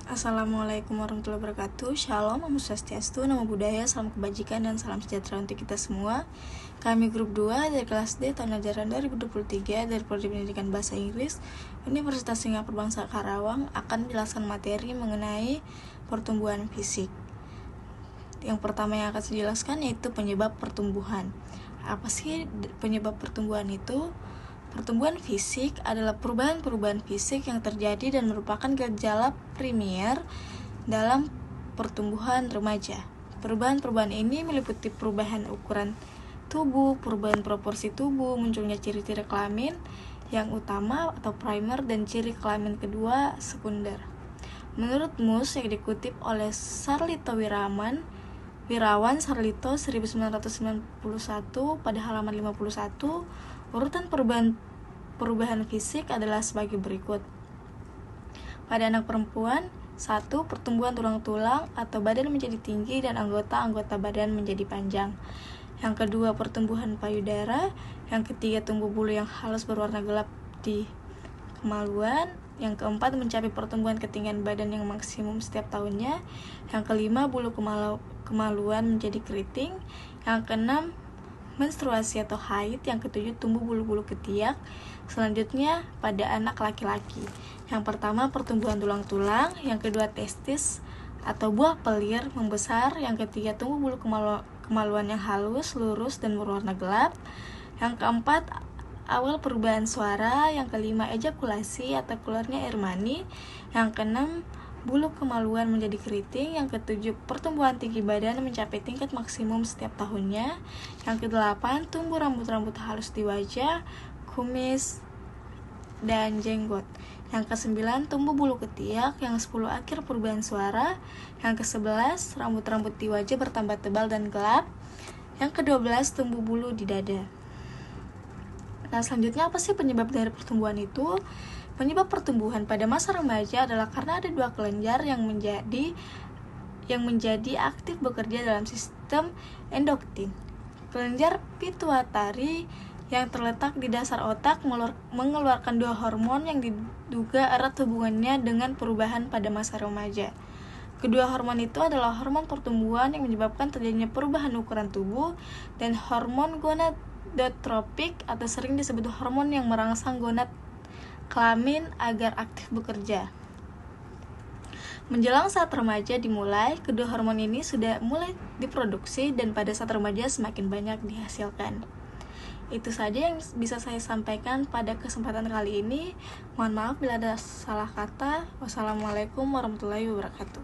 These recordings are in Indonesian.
Assalamualaikum warahmatullahi wabarakatuh. Shalom, Namo Swastiastu, Namo Buddhaya, salam kebajikan dan salam sejahtera untuk kita semua. Kami grup 2 dari kelas D tahun ajaran 2023 dari Prodi Pendidikan Bahasa Inggris Universitas Singapura Bangsa Karawang akan menjelaskan materi mengenai pertumbuhan fisik. Yang pertama yang akan saya jelaskan yaitu penyebab pertumbuhan. Apa sih penyebab pertumbuhan itu? Pertumbuhan fisik adalah perubahan-perubahan fisik yang terjadi dan merupakan gejala primer dalam pertumbuhan remaja. Perubahan-perubahan ini meliputi perubahan ukuran tubuh, perubahan proporsi tubuh, munculnya ciri-ciri kelamin yang utama atau primer dan ciri kelamin kedua sekunder. Menurut Mus yang dikutip oleh Sarlito Wirawan Sarlito 1991 pada halaman 51, urutan perubahan fisik adalah sebagai berikut. Pada anak perempuan, 1. Pertumbuhan tulang-tulang atau badan menjadi tinggi dan anggota-anggota badan menjadi panjang. Yang kedua, pertumbuhan payudara. Yang ketiga, tumbuh bulu yang halus berwarna gelap di kemaluan. Yang keempat, mencapai pertumbuhan ketinggian badan yang maksimum setiap tahunnya. Yang kelima, bulu kemaluan menjadi keriting. Yang keenam, menstruasi atau haid. Yang ketujuh, tumbuh bulu-bulu ketiak. Selanjutnya, pada anak laki-laki. Yang pertama, pertumbuhan tulang-tulang. Yang kedua, testis atau buah pelir membesar. Yang ketiga, tumbuh bulu kemaluan yang halus, lurus, dan berwarna gelap. Yang keempat, awal perubahan suara. Yang kelima, ejakulasi atau keluarnya air mani. Yang keenam, bulu kemaluan menjadi keriting. Yang ketujuh, pertumbuhan tinggi badan mencapai tingkat maksimum setiap tahunnya. Yang kedelapan, tumbuh rambut-rambut halus di wajah, kumis, dan jenggot. Yang kesembilan, tumbuh bulu ketiak. Yang 10, akhir perubahan suara. Yang ke-11, rambut-rambut di wajah bertambah tebal dan gelap. Yang ke-12, tumbuh bulu di dada. Nah, selanjutnya apa sih penyebab dari pertumbuhan itu? Penyebab pertumbuhan pada masa remaja adalah karena ada dua kelenjar yang menjadi aktif bekerja dalam sistem endokrin. Kelenjar pituitari yang terletak di dasar otak mengeluarkan dua hormon yang diduga erat hubungannya dengan perubahan pada masa remaja. Kedua hormon itu adalah hormon pertumbuhan yang menyebabkan terjadinya perubahan ukuran tubuh dan hormon gonadotropik atau sering disebut hormon yang merangsang gonad kelamin agar aktif bekerja. Menjelang saat remaja dimulai, kedua hormon ini sudah mulai diproduksi dan pada saat remaja semakin banyak dihasilkan. Itu saja yang bisa saya sampaikan pada kesempatan kali ini. Mohon maaf bila ada salah kata. Wassalamualaikum warahmatullahi wabarakatuh.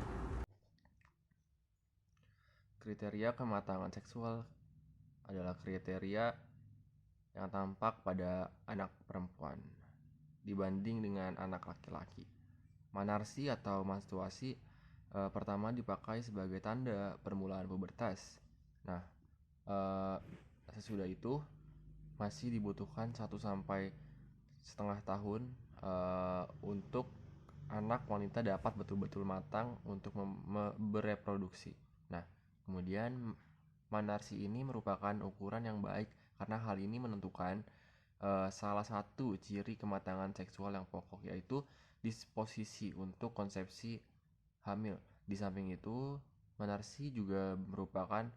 Kriteria kematangan seksual adalah kriteria yang tampak pada anak perempuan dibanding dengan anak laki-laki. Menarsi atau menstruasi pertama dipakai sebagai tanda permulaan pubertas. Nah, sesudah itu masih dibutuhkan 1 sampai setengah tahun untuk anak wanita dapat betul-betul matang untuk bereproduksi. Nah, kemudian manarsi ini merupakan ukuran yang baik karena hal ini menentukan salah satu ciri kematangan seksual yang pokok, yaitu disposisi untuk konsepsi hamil. Di samping itu, manarsi juga merupakan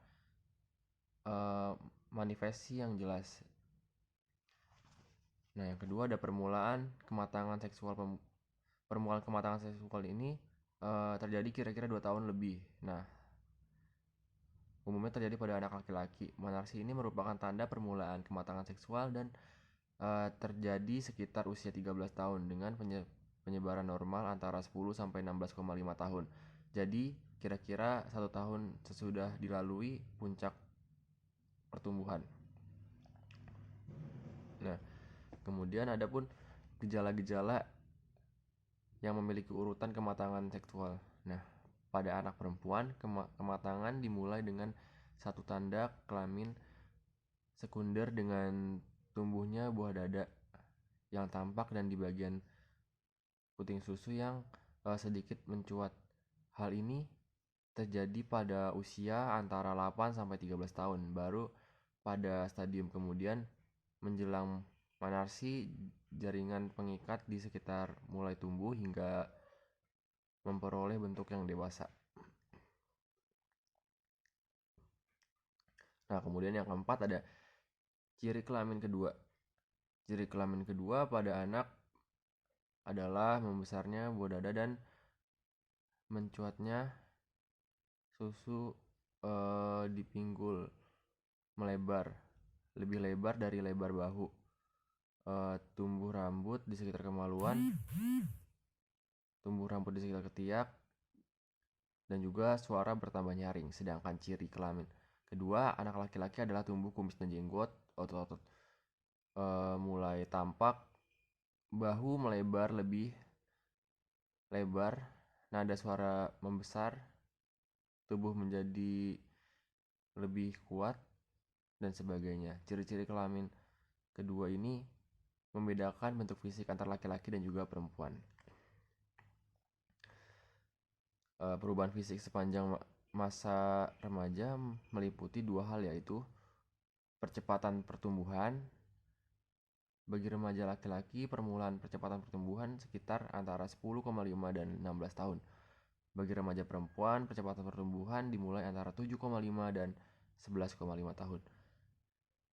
manifestasi yang jelas. Nah, yang kedua ada permulaan kematangan seksual. Permulaan kematangan seksual ini terjadi kira-kira 2 tahun lebih. Nah, umumnya terjadi pada anak laki-laki. Menarsi ini merupakan tanda permulaan kematangan seksual dan terjadi sekitar usia 13 tahun dengan penyebaran normal antara 10 sampai 16,5 tahun. Jadi, kira-kira 1 tahun sesudah dilalui puncak pertumbuhan. Nah, kemudian ada pun gejala-gejala yang memiliki urutan kematangan seksual. Nah, pada anak perempuan, kematangan dimulai dengan satu tanda kelamin sekunder dengan tumbuhnya buah dada yang tampak dan di bagian puting susu yang sedikit mencuat. Hal ini terjadi pada usia antara 8 sampai 13 tahun. Baru pada stadium kemudian menjelang menarsi, jaringan pengikat di sekitar mulai tumbuh hingga memperoleh bentuk yang dewasa. Nah, kemudian yang keempat ada ciri kelamin kedua. Ciri kelamin kedua pada anak adalah membesarnya buah dada dan mencuatnya susu di pinggul, melebar, lebih lebar dari lebar bahu, tumbuh rambut di sekitar kemaluan, tumbuh rambut di sekitar ketiak, dan juga suara bertambah nyaring. Sedangkan ciri kelamin kedua anak laki-laki adalah tumbuh kumis dan jenggot, otot-otot mulai tampak, bahu melebar lebih lebar, nada suara membesar, tubuh menjadi lebih kuat, dan sebagainya. Ciri-ciri kelamin kedua ini membedakan bentuk fisik antar laki-laki dan juga perempuan. Perubahan fisik sepanjang masa remaja meliputi dua hal, yaitu percepatan pertumbuhan. Bagi remaja laki-laki, permulaan percepatan pertumbuhan sekitar antara 10,5 dan 16 tahun. Bagi remaja perempuan, percepatan pertumbuhan dimulai antara 7,5 dan 11,5 tahun.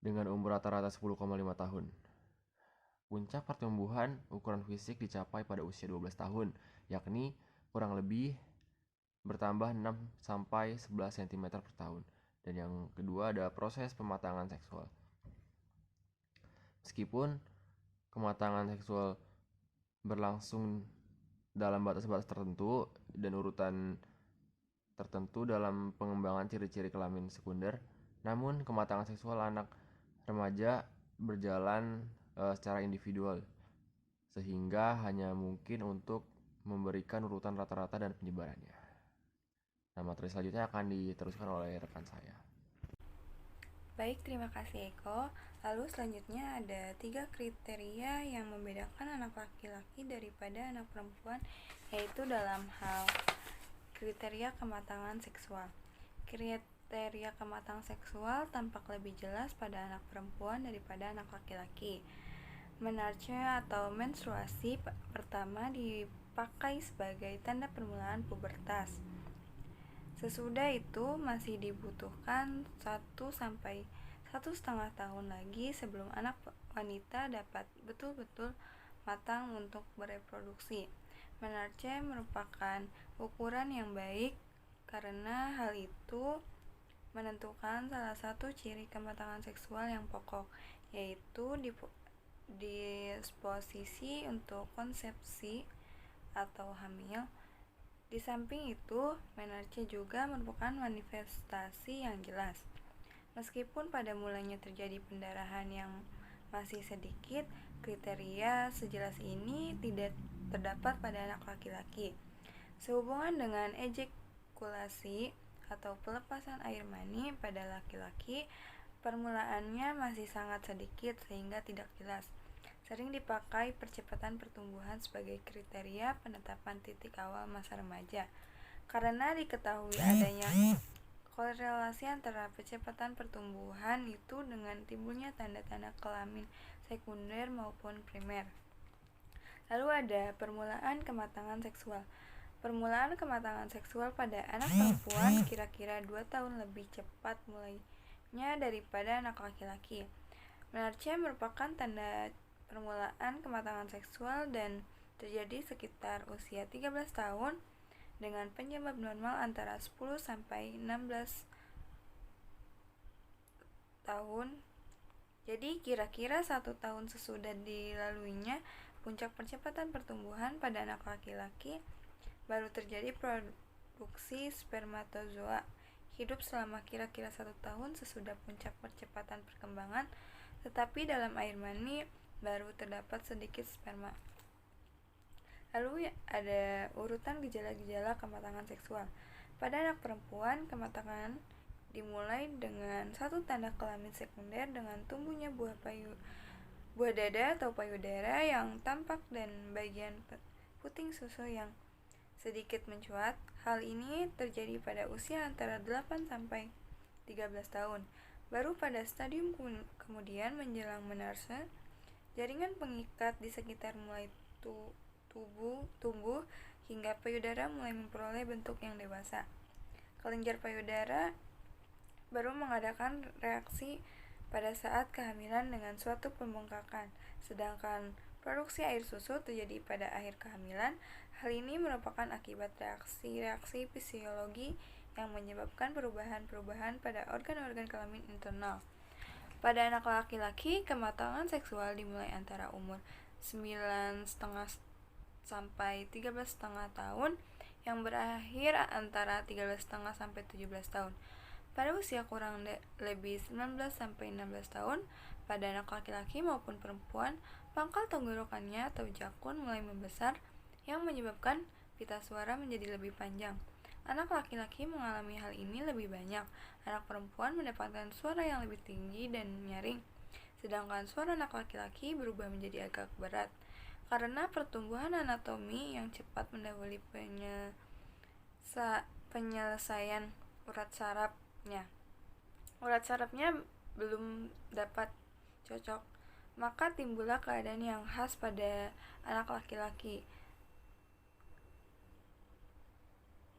Dengan umur rata-rata 10,5 tahun. Puncak pertumbuhan ukuran fisik dicapai pada usia 12 tahun, yakni kurang lebih bertambah 6 sampai 11 cm per tahun. Dan yang kedua ada proses pematangan seksual. Meskipun kematangan seksual berlangsung dalam batas-batas tertentu dan urutan tertentu dalam pengembangan ciri-ciri kelamin sekunder, namun kematangan seksual anak remaja berjalan secara individual, sehingga hanya mungkin untuk memberikan urutan rata-rata dan penyebarannya. Nah, materi selanjutnya akan diteruskan oleh rekan saya. Baik, terima kasih Eko. Lalu selanjutnya ada 3 kriteria yang membedakan anak laki-laki daripada anak perempuan, yaitu dalam hal kriteria kematangan seksual. Kriteria kematangan seksual tampak lebih jelas pada anak perempuan daripada anak laki-laki. Menarche atau menstruasi pertama dipakai sebagai tanda permulaan pubertas. Sesudah itu masih dibutuhkan 1 sampai 1,5 tahun lagi sebelum anak wanita dapat betul-betul matang untuk bereproduksi. Menarche merupakan ukuran yang baik karena hal itu menentukan salah satu ciri kematangan seksual yang pokok, yaitu disposisi untuk konsepsi atau hamil. Di samping itu, menarche juga merupakan manifestasi yang jelas. Meskipun pada mulanya terjadi pendarahan yang masih sedikit, kriteria sejelas ini tidak terdapat pada anak laki-laki. Sehubungan dengan ejakulasi atau pelepasan air mani pada laki-laki, permulaannya masih sangat sedikit sehingga tidak jelas. Sering dipakai percepatan pertumbuhan sebagai kriteria penetapan titik awal masa remaja, karena diketahui adanya korelasi antara percepatan pertumbuhan itu dengan timbulnya tanda-tanda kelamin sekunder maupun primer. Lalu ada permulaan kematangan seksual. Permulaan kematangan seksual pada anak perempuan kira-kira 2 tahun lebih cepat mulainya daripada anak laki-laki. Menarche merupakan tanda permulaan kematangan seksual dan terjadi sekitar usia 13 tahun dengan penyebab normal antara 10 sampai 16 tahun. Jadi kira-kira 1 tahun sesudah dilaluinya puncak percepatan pertumbuhan pada anak laki-laki, baru terjadi produksi spermatozoa. Hidup selama kira-kira 1 tahun sesudah puncak percepatan perkembangan, tetapi dalam air mani baru terdapat sedikit sperma. Lalu ada urutan gejala-gejala kematangan seksual. Pada anak perempuan, kematangan dimulai dengan 1 tanda kelamin sekunder dengan tumbuhnya buah dada atau payudara yang tampak dan bagian puting susu yang sedikit mencuat. Hal ini terjadi pada usia antara 8 sampai 13 tahun. Baru pada stadium kemudian menjelang menarche, jaringan pengikat di sekitar mulai tumbuh hingga payudara mulai memperoleh bentuk yang dewasa. Kelenjar payudara baru mengadakan reaksi pada saat kehamilan dengan suatu pembengkakan, sedangkan produksi air susu terjadi pada akhir kehamilan. Hal ini merupakan akibat reaksi-reaksi fisiologi yang menyebabkan perubahan-perubahan pada organ-organ kelamin internal. Pada anak laki-laki, kematangan seksual dimulai antara umur 9,5 sampai 13,5 tahun yang berakhir antara 13,5 sampai 17 tahun. Pada usia kurang lebih 19 sampai 16 tahun, pada anak laki-laki maupun perempuan, pangkal tenggorokannya atau jakun mulai membesar yang menyebabkan pita suara menjadi lebih panjang. Anak laki-laki mengalami hal ini lebih banyak. Anak perempuan mendapatkan suara yang lebih tinggi dan nyaring, sedangkan suara anak laki-laki berubah menjadi agak berat. Karena pertumbuhan anatomi yang cepat mendahului penyelesaian urat sarafnya belum dapat cocok, maka timbullah keadaan yang khas pada anak laki-laki.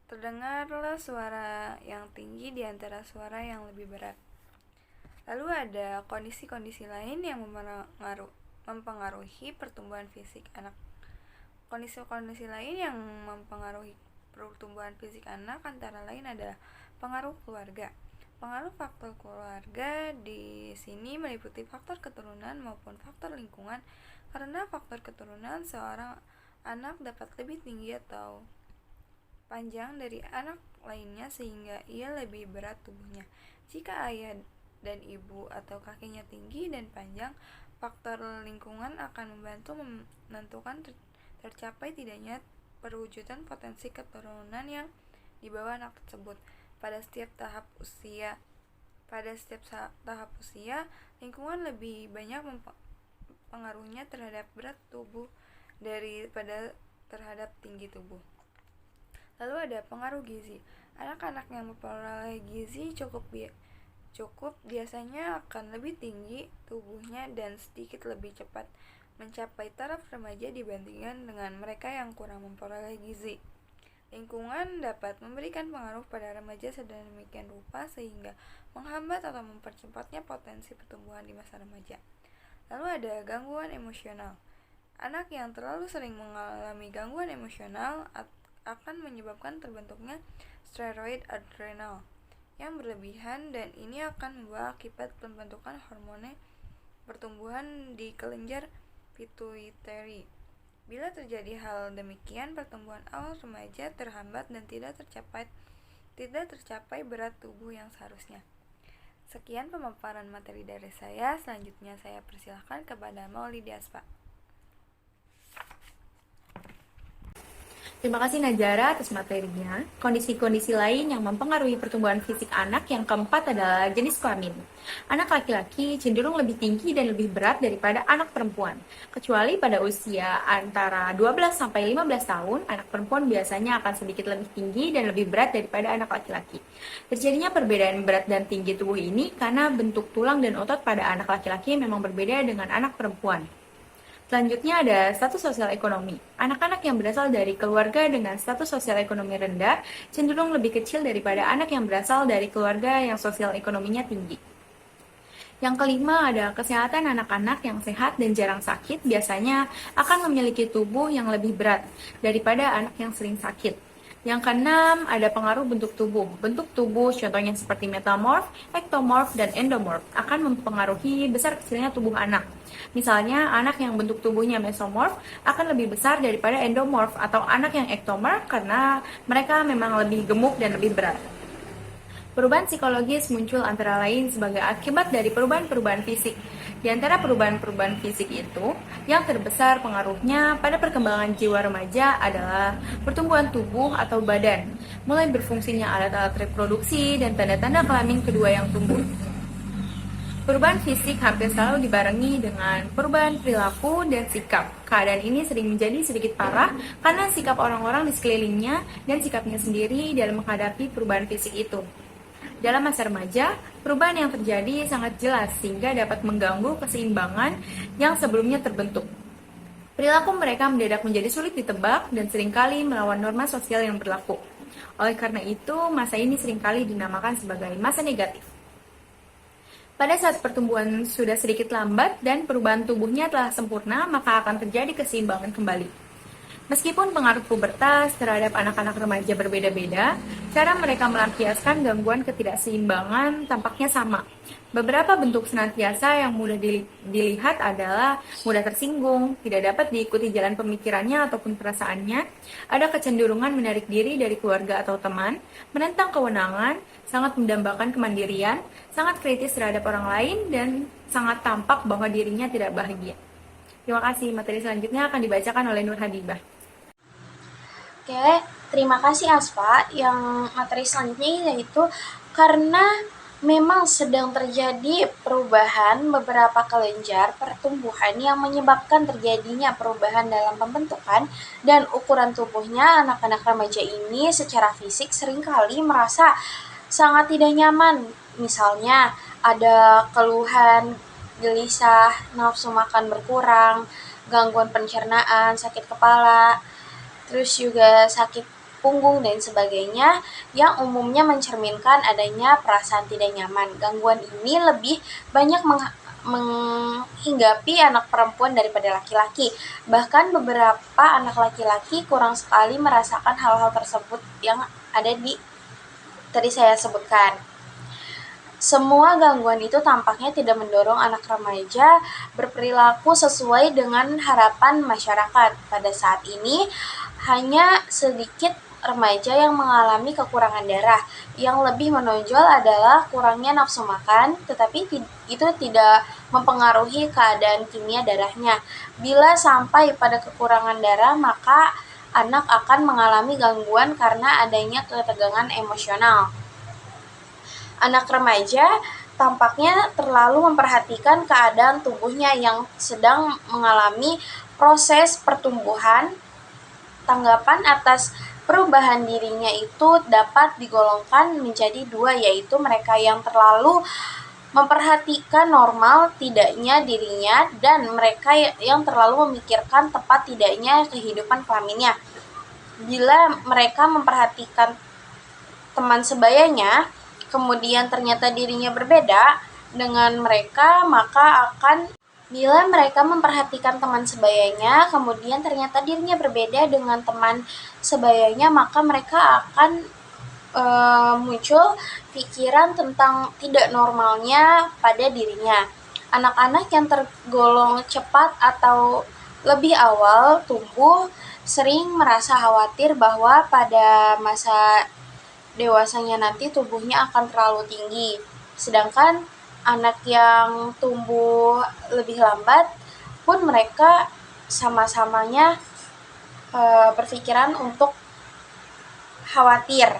Terdengarlah suara yang tinggi di antara suara yang lebih berat. Lalu ada kondisi-kondisi lain yang mempengaruhi pertumbuhan fisik anak. Kondisi-kondisi lain yang mempengaruhi pertumbuhan fisik anak antara lain adalah pengaruh keluarga. Pengaruh faktor keluarga di sini meliputi faktor keturunan maupun faktor lingkungan. Karena faktor keturunan, seorang anak dapat lebih tinggi atau panjang dari anak lainnya sehingga ia lebih berat tubuhnya. Jika ayah dan ibu atau kakinya tinggi dan panjang, faktor lingkungan akan membantu menentukan tercapai tidaknya perwujudan potensi keturunan yang dibawa anak tersebut. Pada setiap tahap usia, lingkungan lebih banyak pengaruhnya terhadap berat tubuh daripada terhadap tinggi tubuh. Lalu ada pengaruh gizi. Anak-anak yang memperoleh gizi cukup biasanya akan lebih tinggi tubuhnya dan sedikit lebih cepat mencapai taraf remaja dibandingkan dengan mereka yang kurang memperoleh gizi. Lingkungan dapat memberikan pengaruh pada remaja sedemikian rupa sehingga menghambat atau mempercepatnya potensi pertumbuhan di masa remaja. Lalu ada gangguan emosional. Anak yang terlalu sering mengalami gangguan emosional akan menyebabkan terbentuknya steroid adrenal yang berlebihan, dan ini akan membawa akibat pembentukan hormon pertumbuhan di kelenjar pituitary. Bila terjadi hal demikian, pertumbuhan awal remaja terhambat dan tidak tercapai berat tubuh yang seharusnya. Sekian pemaparan materi dari saya. Selanjutnya saya persilahkan kepada Maulidi Aspa. Terima kasih Najara atas materinya. Kondisi-kondisi lain yang mempengaruhi pertumbuhan fisik anak yang keempat adalah jenis kelamin. Anak laki-laki cenderung lebih tinggi dan lebih berat daripada anak perempuan. Kecuali pada usia antara 12 sampai 15 tahun, anak perempuan biasanya akan sedikit lebih tinggi dan lebih berat daripada anak laki-laki. Terjadinya perbedaan berat dan tinggi tubuh ini karena bentuk tulang dan otot pada anak laki-laki memang berbeda dengan anak perempuan. Selanjutnya ada status sosial ekonomi. Anak-anak yang berasal dari keluarga dengan status sosial ekonomi rendah cenderung lebih kecil daripada anak yang berasal dari keluarga yang sosial ekonominya tinggi. Yang kelima ada kesehatan. Anak-anak yang sehat dan jarang sakit biasanya akan memiliki tubuh yang lebih berat daripada anak yang sering sakit. Yang keenam ada pengaruh bentuk tubuh. Bentuk tubuh contohnya seperti metamorf, ektomorf, dan endomorf akan mempengaruhi besar kecilnya tubuh anak. Misalnya, anak yang bentuk tubuhnya mesomorf akan lebih besar daripada endomorf atau anak yang ektomorf karena mereka memang lebih gemuk dan lebih berat. Perubahan psikologis muncul antara lain sebagai akibat dari perubahan-perubahan fisik. Di antara perubahan-perubahan fisik itu, yang terbesar pengaruhnya pada perkembangan jiwa remaja adalah pertumbuhan tubuh atau badan, mulai berfungsinya alat-alat reproduksi dan tanda-tanda kelamin kedua yang tumbuh. Perubahan fisik hampir selalu dibarengi dengan perubahan perilaku dan sikap. Keadaan ini sering menjadi sedikit parah karena sikap orang-orang di sekelilingnya dan sikapnya sendiri dalam menghadapi perubahan fisik itu. Dalam masa remaja, perubahan yang terjadi sangat jelas sehingga dapat mengganggu keseimbangan yang sebelumnya terbentuk. Perilaku mereka mendadak menjadi sulit ditebak dan seringkali melawan norma sosial yang berlaku. Oleh karena itu, masa ini seringkali dinamakan sebagai masa negatif. Pada saat pertumbuhan sudah sedikit lambat dan perubahan tubuhnya telah sempurna, maka akan terjadi keseimbangan kembali. Meskipun pengaruh pubertas terhadap anak-anak remaja berbeda-beda, cara mereka melampiaskan gangguan ketidakseimbangan tampaknya sama. Beberapa bentuk senantiasa yang mudah dilihat adalah mudah tersinggung, tidak dapat diikuti jalan pemikirannya ataupun perasaannya, ada kecenderungan menarik diri dari keluarga atau teman, menentang kewenangan, sangat mendambakan kemandirian, sangat kritis terhadap orang lain, dan sangat tampak bahwa dirinya tidak bahagia. Terima kasih. Materi selanjutnya akan dibacakan oleh Nur Hadibah. Oke, terima kasih Asfa. Yang materi selanjutnya yaitu karena memang sedang terjadi perubahan beberapa kelenjar pertumbuhan yang menyebabkan terjadinya perubahan dalam pembentukan dan ukuran tubuhnya, anak-anak remaja ini secara fisik seringkali merasa sangat tidak nyaman. Misalnya ada keluhan, gelisah, nafsu makan berkurang, gangguan pencernaan, sakit kepala, terus juga sakit punggung dan sebagainya yang umumnya mencerminkan adanya perasaan tidak nyaman. Gangguan ini lebih banyak menghinggapi anak perempuan daripada laki-laki. Bahkan beberapa anak laki-laki kurang sekali merasakan hal-hal tersebut yang ada di tadi saya sebutkan. Semua gangguan itu tampaknya tidak mendorong anak remaja berperilaku sesuai dengan harapan masyarakat. Pada saat ini, hanya sedikit remaja yang mengalami kekurangan darah. Yang lebih menonjol adalah kurangnya nafsu makan, tetapi itu tidak mempengaruhi keadaan kimia darahnya. Bila sampai pada kekurangan darah, maka anak akan mengalami gangguan karena adanya ketegangan emosional. Anak remaja tampaknya terlalu memperhatikan keadaan tubuhnya yang sedang mengalami proses pertumbuhan. Tanggapan atas perubahan dirinya itu dapat digolongkan menjadi dua, yaitu mereka yang terlalu memperhatikan normal tidaknya dirinya dan mereka yang terlalu memikirkan tepat tidaknya kehidupan kelaminnya. Bila mereka memperhatikan teman sebayanya, kemudian ternyata dirinya berbeda dengan mereka, maka akan bila mereka memperhatikan teman sebayanya, kemudian ternyata dirinya berbeda dengan teman sebayanya, maka mereka akan muncul pikiran tentang tidak normalnya pada dirinya. Anak-anak yang tergolong cepat atau lebih awal tumbuh sering merasa khawatir bahwa pada masa dewasanya nanti tubuhnya akan terlalu tinggi. Sedangkan anak yang tumbuh lebih lambat pun mereka sama-samanya berpikiran untuk khawatir.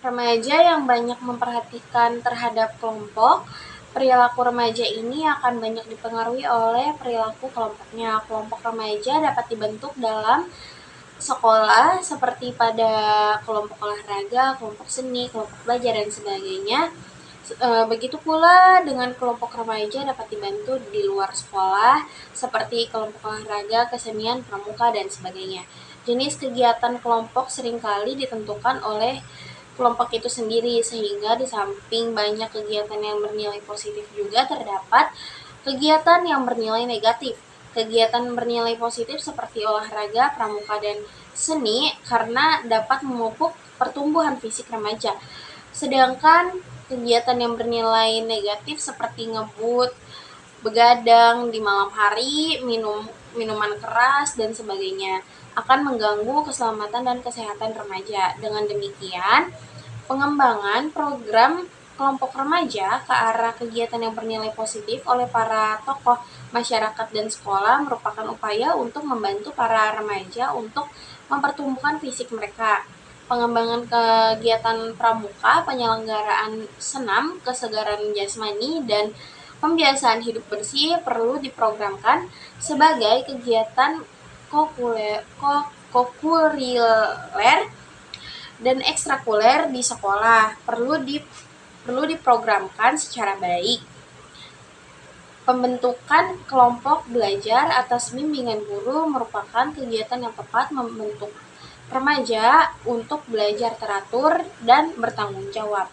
Remaja yang banyak memperhatikan terhadap kelompok, perilaku remaja ini akan banyak dipengaruhi oleh perilaku kelompoknya. Kelompok remaja dapat dibentuk dalam sekolah seperti pada kelompok olahraga, kelompok seni, kelompok belajar, dan sebagainya. Begitu pula dengan kelompok remaja dapat dibantu di luar sekolah seperti kelompok olahraga, kesenian, pramuka, dan sebagainya. Jenis kegiatan kelompok seringkali ditentukan oleh kelompok itu sendiri, sehingga di samping banyak kegiatan yang bernilai positif juga terdapat kegiatan yang bernilai negatif. Kegiatan bernilai positif seperti olahraga, pramuka, dan seni karena dapat memupuk pertumbuhan fisik remaja. Sedangkan kegiatan yang bernilai negatif seperti ngebut, begadang di malam hari, minuman keras, dan sebagainya akan mengganggu keselamatan dan kesehatan remaja. Dengan demikian, pengembangan program kelompok remaja ke arah kegiatan yang bernilai positif oleh para tokoh masyarakat dan sekolah merupakan upaya untuk membantu para remaja untuk mempertumbuhkan fisik mereka. Pengembangan kegiatan pramuka, penyelenggaraan senam, kesegaran jasmani, dan pembiasaan hidup bersih perlu diprogramkan sebagai kegiatan kokurikuler dan ekstrakuler di sekolah. Perlu diprogramkan secara baik. Pembentukan kelompok belajar atas bimbingan guru merupakan kegiatan yang tepat membentuk remaja untuk belajar teratur dan bertanggung jawab.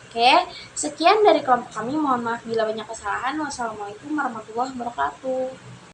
Oke, sekian dari kelompok kami. Mohon maaf bila banyak kesalahan. Wassalamualaikum warahmatullahi wabarakatuh.